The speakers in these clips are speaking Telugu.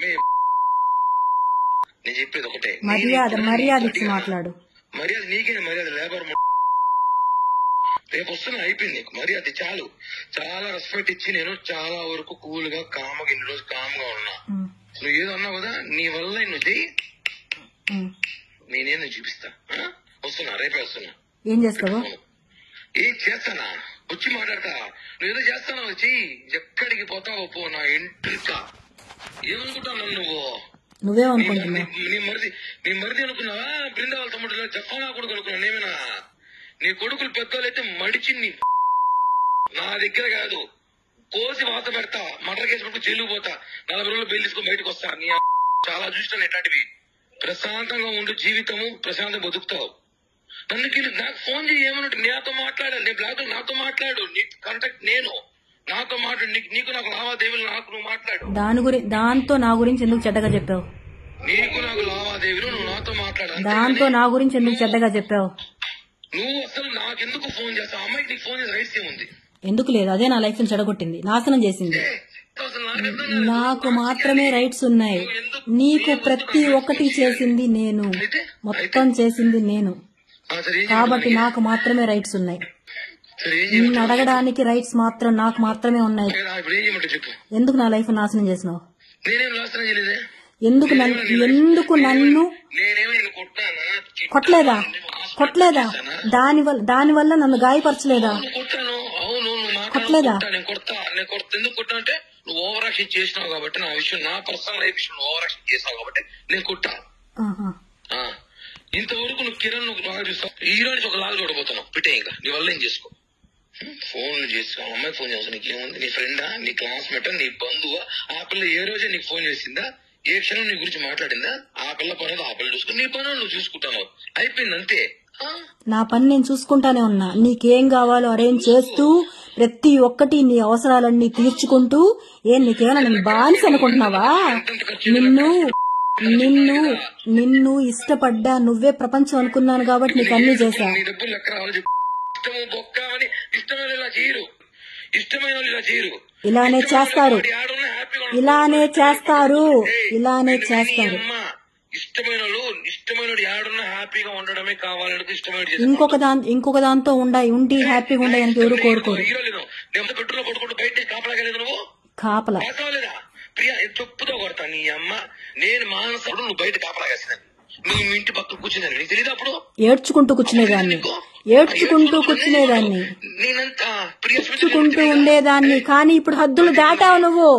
నేను చెప్పేది ఒకటే, మర్యాద ఇచ్చి మాట్లాడు. మర్యాద నీకే, మర్యాద లేబర్ రేపు వస్తున్నా, అయిపోయింది నీకు మర్యాద చాలు. చాలా రెస్పెక్ట్ ఇచ్చి నేను చాలా వరకు కూల్ గా కామ్గా ఇన్ని రోజు కామ్గా ఉన్నా. నువ్వు ఏదో అన్నావు కదా, నీ వల్ల నువ్వు చెయ్యి, నేనేం చూపిస్తా. వస్తున్నా, రేపే వస్తున్నా. ఏం చేస్తావు? ఏం చేస్తానా, వచ్చి మాట్లాడతా. నువ్వేదో చేస్తావు, చెయ్యి. ఎక్కడికి పోతావో పో, నా ఇంటికా. ఏమనుకుంటావు నువ్వేమనుకుంటున్నావు? నీ మరిది అనుకున్నావా? బృందావళ తమ్ముడు జఫానా కొడుకు అనుకున్నా నేమేనా? నీ కొడుకులు పెద్దోళ్ళైతే మడిచి నా దగ్గర కాదు, కోసి వాత పెడతా, మటర్ కేసు పెట్టుకు జైలుకు పోతా, 40 రోజులు బెయిల్ తీసుకుని బయటకు వస్తా. నీ చాలా చూస్తాను ఎట్లాంటివి. ప్రశాంతంగా ఉండు, జీవితము ప్రశాంతంగా బతుకుతావు. అందుకే నాకు ఫోన్ చేయి, ఏమన్నట్టు నాతో మాట్లాడాలి. నేను బ్లాక్ నాతో మాట్లాడు, నీ కాంటాక్ట్ నేను, నాతో మాట్లాడు. నీకు నాకు లావాదేవీలు, నాకు నువ్వు మాట్లాడు. దాంతో నా గురించి ఎందుకు చెడ్డగా చెప్పావు? నీకు నాకు లావాదేవీలు, నువ్వు నాతో మాట్లాడు. దాంతో నా గురించి ఎందుకు చెడ్డగా చెప్పావు? నువ్వు అసలు నాకెందుకు ఫోన్ చేస్తావు? అమ్మాయికి నీకు ఫోన్ చేసే రైట్స్ ఏముంది? ఎందుకు లేదు? అదే నా లైఫ్ ని చెడగొట్టింది, నాశనం చేసింది. నాకు మాత్రమే రైట్స్ ఉన్నాయి. నీకు ప్రతి ఒక్కటి చేసింది నేను, మొత్తం చేసింది నేను, కాబట్టి నాకు మాత్రమే రైట్స్ ఉన్నాయి. నిన్ను అడగడానికి రైట్స్ మాత్రం నాకు మాత్రమే ఉన్నాయి. ఎందుకు నా లైఫ్ నాశనం చేసినావు? ఎందుకు నన్ను కొట్టలేదా? దానివల్ల నన్ను గాయపరచలేదా? కొట్టలేదా? ఎందుకు కొట్టా అంటే నువ్వు ఓవర్ యాక్షన్ చేసినావు కాబట్టి, నా విషయం, నా పర్సనల్ లైఫ్ విషయం ఓవర్ యాక్షన్ చేసావు కాబట్టి నేను కొట్టా. ఇంతవరకు నువ్వు కిరణ్ లాగా చూస్తావు, హీరోని ఒక లాగా చూడబోతున్నావు. పిటే ఇంకా నీ వల్ల ఏం చేసుకో. ఫోన్లు చేసుకో, అమ్మాయి ఫోన్ చేస్తావు, నీకేముంది? నీ ఫ్రెండా, నీ క్లాస్మేటా, నీ బంధువా? ఆ పిల్ల ఏ రోజే నీకు ఫోన్ చేసిందా? ఏ క్షణం నీ గురించి మాట్లాడిందా? ఆ పిల్ల పనులు ఆ పిల్ల చూసుకుని, నీ పనులు నువ్వు చూసుకుంటావు, అయిపోయింది అంతే. నా పని నేను చూసుకుంటానే ఉన్నా. నీకేం కావాలో అరేంజ్ చేస్తూ, ప్రతి ఒక్కటి నీ అవసరాలన్నీ తీర్చుకుంటూ. నీకేమైనా నేను బానిస అనుకుంటున్నావా? నిన్ను ఇష్టపడ్డా, నువ్వే ప్రపంచం అనుకున్నాను కాబట్టి నీకు అన్ని చేశా. ఇలానే చేస్తారు. ఇంకొక దాంతో ఉండి హ్యాపీగా ఉండడానికి ఎవరు కోరుకోరు. కాపలా చెప్పుతో కొడతా నీ అమ్మ. నేను మానసప్పుడు నువ్వు బయట కాపలాగేసినాను, నువ్వు మీ ఇంటి పక్కన కూర్చున్నాను, నీకు తెలియదు? అప్పుడు ఏడ్చుకుంటూ ఉండేదాన్ని. కానీ ఇప్పుడు హద్దులు దాటావు నువ్వు.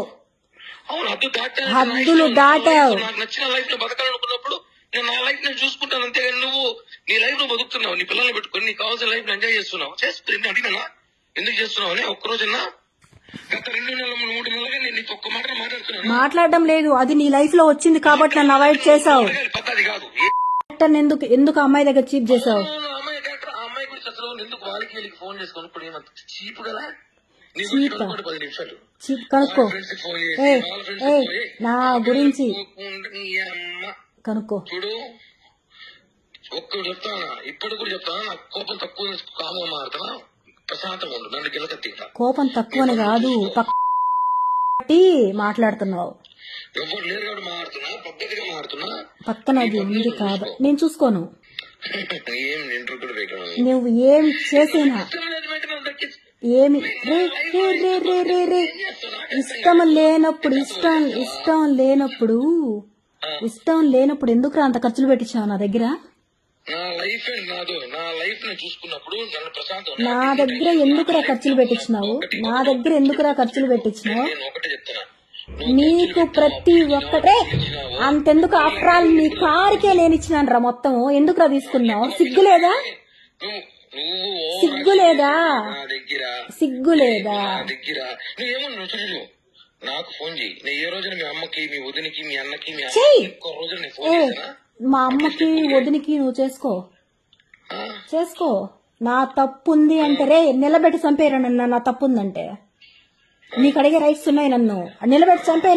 అవును, హద్దులు దాటావు. నాకు నచ్చిన లైఫ్ లో బతకాలనుకున్నప్పుడు నేను నా లైఫ్ నేను చూసుకుంటాను, అంతేగాని నువ్వు నీ లైఫ్ లో బతుకుతున్నావు, నీ పిల్లల్ని పెట్టుకుని నీకు కావాల్సిన లైఫ్ ఎంజాయ్ చేస్తున్నావు. అడిగినా ఎందుకు చేస్తున్నావు అని ఒక్కరోజన్నా? గత 2 నెలలు 3 నెలలుగా నేను నీకు ఒక్క మాట మాట్లాడుతున్నాను. మాట్లాడడం లేదు, అది నీ లైఫ్ లో వచ్చింది కాబట్టి నన్ను అవాయిడ్ చేసావు. పద్ధతి కాదు. ఎందుకు అమ్మాయి దగ్గర చీప్ చేసావు? అమ్మాయి గురించి అసలు ఎందుకు వాళ్ళకి వీళ్ళకి ఫోన్ చేసుకుని ఇప్పుడు ఏమంత చీప్ కదా? కనుక్కో, నా గురించి కనుక్కో. చూడు, ఒక్కడు చెప్తానా, ఇప్పుడు కూడా చెప్తానా, నాకు కోపం తక్కువ, కామగా మారుతున్నా, ప్రశాంతంగా ఉండు, నన్ను గిలకత్తి. కోపం తక్కువని కాదు, మాట్లాడుతున్నావు. ఎవరు లేరు కాబట్టి మారుతున్నా, పద్ధతిగా మారుతున్నా. పక్కన అది ఉంది కాదు, నేను చూసుకోను. నువ్వు ఏం చేసినా ఇష్టం లేనప్పుడు ఎందుకు అంత ఖర్చులు పెట్టించావు నా దగ్గర? నా దగ్గర ఎందుకురా ఖర్చులు పెట్టించినావు? నీకు ప్రతి ఒక్కటే అంతెందుకు? ఆఫ్టర్ ఆల్ నీ కారుకే నేను ఇచ్చినాను రా మొత్తం. ఎందుకురా తీసుకున్నావు? సిగ్గులేదా? నాకు ఫోన్ చేయి. ఏ రోజున మీ అమ్మకి, మీ వదినికి, మీ అన్నకి, మా అమ్మకి వదినికి నువ్వు చేసుకో. నా తప్పు ఉంది అంటే రే నిలబెట్టి చంపేరా నన్ను. నా తప్పు ఉందంటే నీకు అడిగే రైట్స్ ఉన్నాయి. నన్ను నిలబెట్టి చంపే.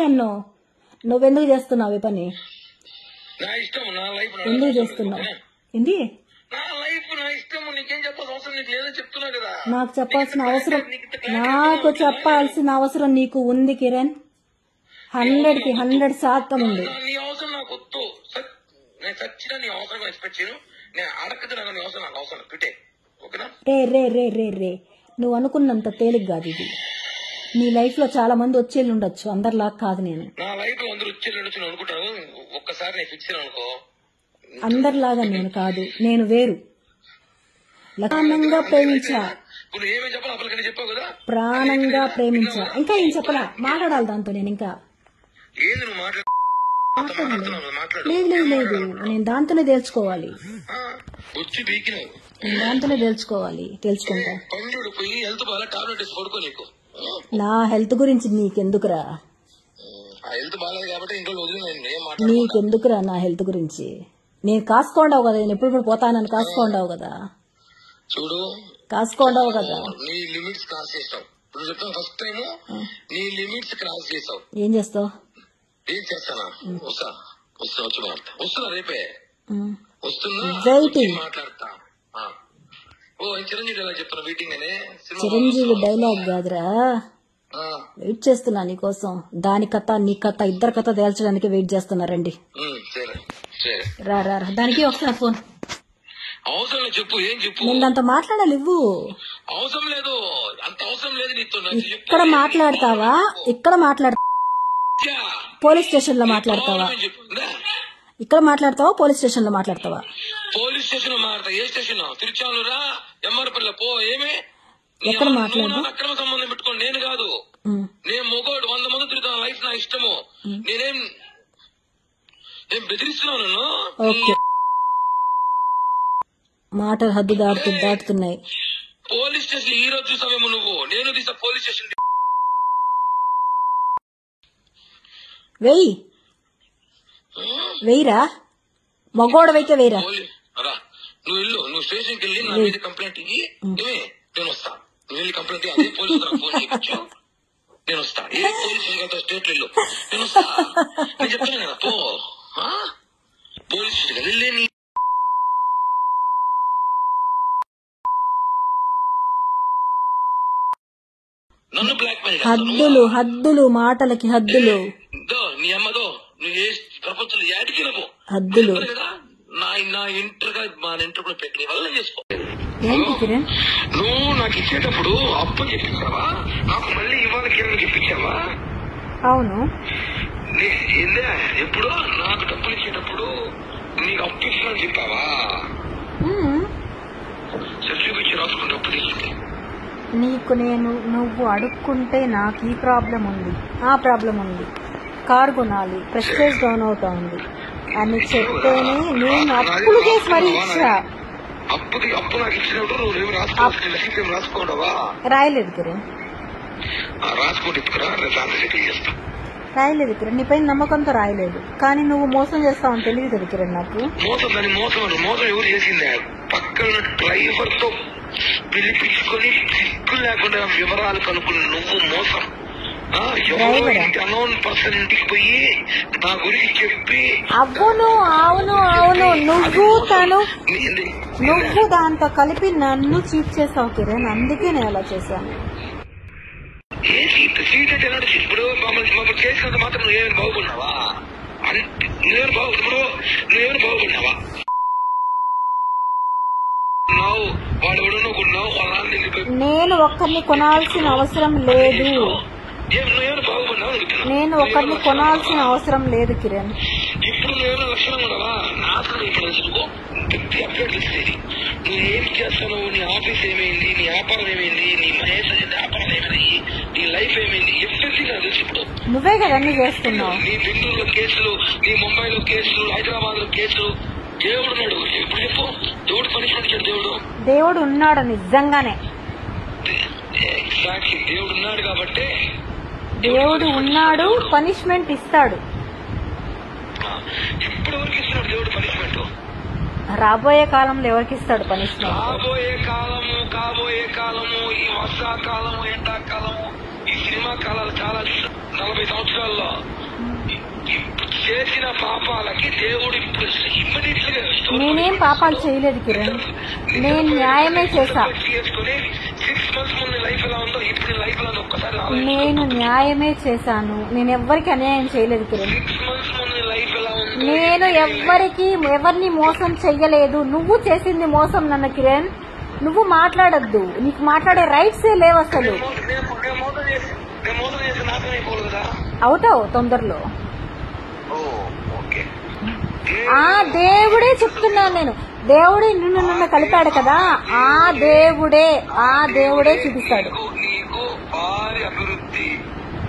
నువ్వెందుకు చేస్తున్నావు ఈ పని? ఎందుకు చేస్తున్నావు? ఏంది నాకు చెప్పాల్సిన అవసరం నీకు ఉంది కిరణ్. 100కి 100% ఉంది. నీ అవసరం నాకు వద్దు. నేను చచ్చినా నీ అవసరం ఎక్స్పెక్ట్ చేయను. నేను అడగదు నీ అవసరం నాకు అవసరం పెట్టే. ఓకేనా? రే నువ్వు అనుకున్నంత తేలిక కాదు ఇది. నీ లైఫ్ లో చాలా మంది వచ్చేళ్ళు ఉండొచ్చు, అందరిలా కాదు. నేను నా లైఫ్ లో అందరూ వచ్చేళ్ళు ఉండొచ్చు అనుకుంటాను. ఒక్కసారి నేను ఫిక్స్ అనుకో, అందరిలాగా నేను కాదు, నేను వేరు. ప్రాణంగా ప్రేమించా, నువ్వు ఏమేమి చెప్పాలి అప్పటికని చెప్పావు కదా, ప్రాణంగా ప్రేమించా. ఇంకా ఏం చెప్పలా, మాట్లాడాలి దాంతో నేను. ఇంకా ఏంది నువ్వు మాట్లాడు. లేదు నేను దాంతోనే తేల్చుకోవాలి. వచ్చి బీకినావు, నేను దాంతోనే తెలుసుకుంటా. పండు పోయి హెల్త్ బాగా టాబ్లెట్ వేసి పడుకో. నీకు నా హెల్త్ గురించి నీకెందుకురా? ఆ హెల్త్ బాగాలేదు కాబట్టి ఇంట్లో వదిలి నీకెందుకురా నా హెల్త్ గురించి? నేను కాసుకోండావు కదా, నేను ఎప్పుడు పోతానని కాసుకోండావు కదా. చూడు, కాసుకోండావు కదా. నీ లిమిట్స్ క్రాస్ చేస్తావు. ఇప్పుడు చెప్తాను, ఫస్ట్ టైం నీ లిమిట్స్ క్రాస్ చేస్తావు. ఏం చేస్తావు? ఏం చేస్తానా? వస్తున్నా రేపే వస్తున్నా, మాట్లాడతా. ఓ చిరంజీవి డైలాగ్ చెప్తున్నా వెయిటింగ్ అనే. చిరంజీవి డైలాగ్ కాదురా, వెయిట్ చేస్తున్నా నీకోసం. దాని కథ నీ కథ ఇద్దరు కథ తేల్చడానికి వెయిట్ చేస్తున్నా. రండి రా దానికి వస్తున్నా ఫోన్. అవసరం చెప్పు, ఏం చెప్పు. నేను దాంతో మాట్లాడాలి. ఇవ్వు. అవసరం లేదు, అంత అవసరం లేదు నీతో. ఇక్కడ మాట్లాడతావా? పోలీస్ స్టేషన్ లో మాట్లాడతావా? ఇక్కడ మాట్లాడతావా? పోలీస్ స్టేషన్ లో మాట్లాడతావా? పోలీస్ స్టేషన్ లో మాట్లాడతా. ఏ స్టేషన్? తిరుచానురా, ఎంఆర్పల్లి పో. ఏమే ఎక్కడ మాట్లాడు? అక్రమ సంబంధం పెట్టుకోండి. నేను కాదు, నేను మొగోడు. 100 మంది తిరుగుతాను. లైఫ్ నా ఇష్టము. నేనేం బెదిరిస్తున్నావు నన్ను? ఓకే, మాటలు హద్దు దాటుతున్నాయి. పోలీస్ స్టేషన్ ఈ రోజు చూసావేమో నువ్వు. నేను తీసా పోలీస్ స్టేషన్. వెయ్యిరా, మగోడవైతే వెయ్యిరా. నువ్వు ఇల్లు, నువ్వు స్టేషన్కి వెళ్ళి నా మీద కంప్లైంట్ ఇయ్యి. నేను వస్తా. నువ్వు వెళ్ళి కంప్లైంట్ అదే పోలీసు ఫోన్ చేయించు. నేను వస్తా. ఏ పోలీస్ స్టేషన్ స్టేట్ వెళ్ళు. నేను వస్తా. నేను చెప్తాను కదా, పో పోలీస్ స్టేషన్ వెళ్ళే. నీ నన్ను బ్లాక్ మెయిల్ హద్దులు మాటలకి హద్దులు. నీ అమ్మదో నువ్వు ఏ ప్రపంచంలో యాడికి వెళ్ళవు. హద్దులు కదా నా ఇంటర్ గా మా ఇంటర్ కూడా పెట్టి వల్ల చేసుకో. నువ్వు నాకు ఇచ్చేటప్పుడు అప్పు చెప్పించావా? నాకు మళ్ళీ ఇవాళ కిరణ్ చెప్పించావా? అవును. ఎప్పుడు నాకు డబ్బులు ఇచ్చేటప్పుడు నీకు అప్పు ఇస్తున్నా చెప్పావా? సర్టిఫికెట్ రాసుకుంటే అప్పు తీసుకుంటే నీకు నువ్వు అడుక్కుంటే నాకు ఈ ప్రాబ్లం ఉంది, ఆ ప్రాబ్లం ఉంది, కారు కొనాలి, ప్రెస్టేజ్ డౌన్ అవుతా ఉంది అని చెప్తేనే నేను అప్పులు చేసి మరీ ఇచ్చా. అప్పు నాకు ఇచ్చినప్పుడు నువ్వు రాసుకోవడవా? రాయలేదు కిరణ్, రాయలేదు కిరణ్. నీపై నమ్మకంతో రాయలేదు, కానీ నువ్వు మోసం చేస్తావని తెలియదు కదా కిరణ్ నాకు. మోసం ఎవరు చేసిందే? పక్కన డ్రైవర్ తో పిలిపించుకొని సిగ్గు లేకుండా వివరాలు కనుక్కుని నువ్వు మోసం. అనౌన్ పర్సన్ ఇంటికి పోయి నా గురించి చెప్పి. అవును నువ్వు దాంతో కలిపి నన్ను చీట్ చేసావు కిరణ్, అందుకే నేను అలా చేశాను. ఏ సీట్ అంటే ఎలాంటి సీట్? ఇప్పుడు మమ్మల్ని చేసినంత మాత్రం నువ్వేమైనా బాగుపడినావా? నువ్వేమైనా బాగుపడినావా? నేను ఒక్కరిని కొనాల్సిన అవసరం లేదు. నేను ఒకరిని కొనాల్సిన అవసరం లేదు కిరణ్. ఇప్పుడు నువ్వేమైనా లక్షణం ఉండవా? నాకు అప్డేట్ ఇస్తుంది. నువ్వేం చేస్తావు? నీ ఆఫీస్ ఏమైంది? నీ వ్యాపారం ఏమైంది? నీ మహేష్ వ్యాపారం ఏమైంది? నీ లైఫ్ ఏమైంది? ఎవ్రీథింగ్ నాకు తెలుసు. ఇప్పుడు నువ్వే కదా అన్ని చేస్తున్నావు. నీ బెంగళూరులో కేసులు, నీ ముంబైలో కేసులు, హైదరాబాద్ లో కేసులు. దేవుడు ఉన్నాడు. ఇప్పుడు చెప్పు, దేవుడు పనిష్మెంట్ ఇచ్చాడు. దేవుడు ఉన్నాడు నిజంగానే. ఎగ్జాక్ట్లీ, దేవుడు ఉన్నాడు కాబట్టి దేవుడు ఉన్నాడు, పనిష్మెంట్ ఇస్తాడు. ఇప్పుడు ఎవరికి ఇస్తున్నాడు దేవుడు పనిష్మెంట్? రాబోయే కాలంలో ఎవరికి ఇస్తాడు పనిష్మెంట్? కాబోయే కాలము, ఈ వర్షాకాలము, ఎండాకాలము, ఈ సినిమా కాలాలు చాలా 40 సంవత్సరాల్లో చేసిన పాపాలకి దేవుడు ఇప్పుడు ఇమ్మీడియట్లీ. నేనేం పాపాలు చేయలేదు కిరణ్, నేను న్యాయమే చేశా. 6 months ముందు లైఫ్ ఎలా ఉందో ఇప్పుడు నీ లైఫ్ లో ఒక్కసారి ఆలోచించు. నేను న్యాయమే చేశాను, నేను ఎవ్వరికి అన్యాయం చేయలేదు కిరణ్. 6 months ముందు నీ లైఫ్ ఎలా ఉందో నేను ఎవరిని మోసం చెయ్యలేదు. నువ్వు చేసింది మోసం నన్ను కిరణ్. నువ్వు మాట్లాడద్దు, నీకు మాట్లాడే రైట్సే లేవు అసలు. నేను మోసం చేసి నాశనం అయిపోదు కదా. అవుతావు తొందరలో. ఓ ఓకే. ఆ దేవుడే చెప్తున్నాను నేను. దేవుడే నన్ను కలిపాడు కదా, ఆ దేవుడే చూపిస్తాడు. నీకు భారీ అభివృద్ధి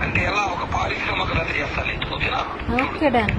అంటే ఎలా ఒక పారిశ్రామికవేత్త చేస్తాను. ఓకేనా? Okay done.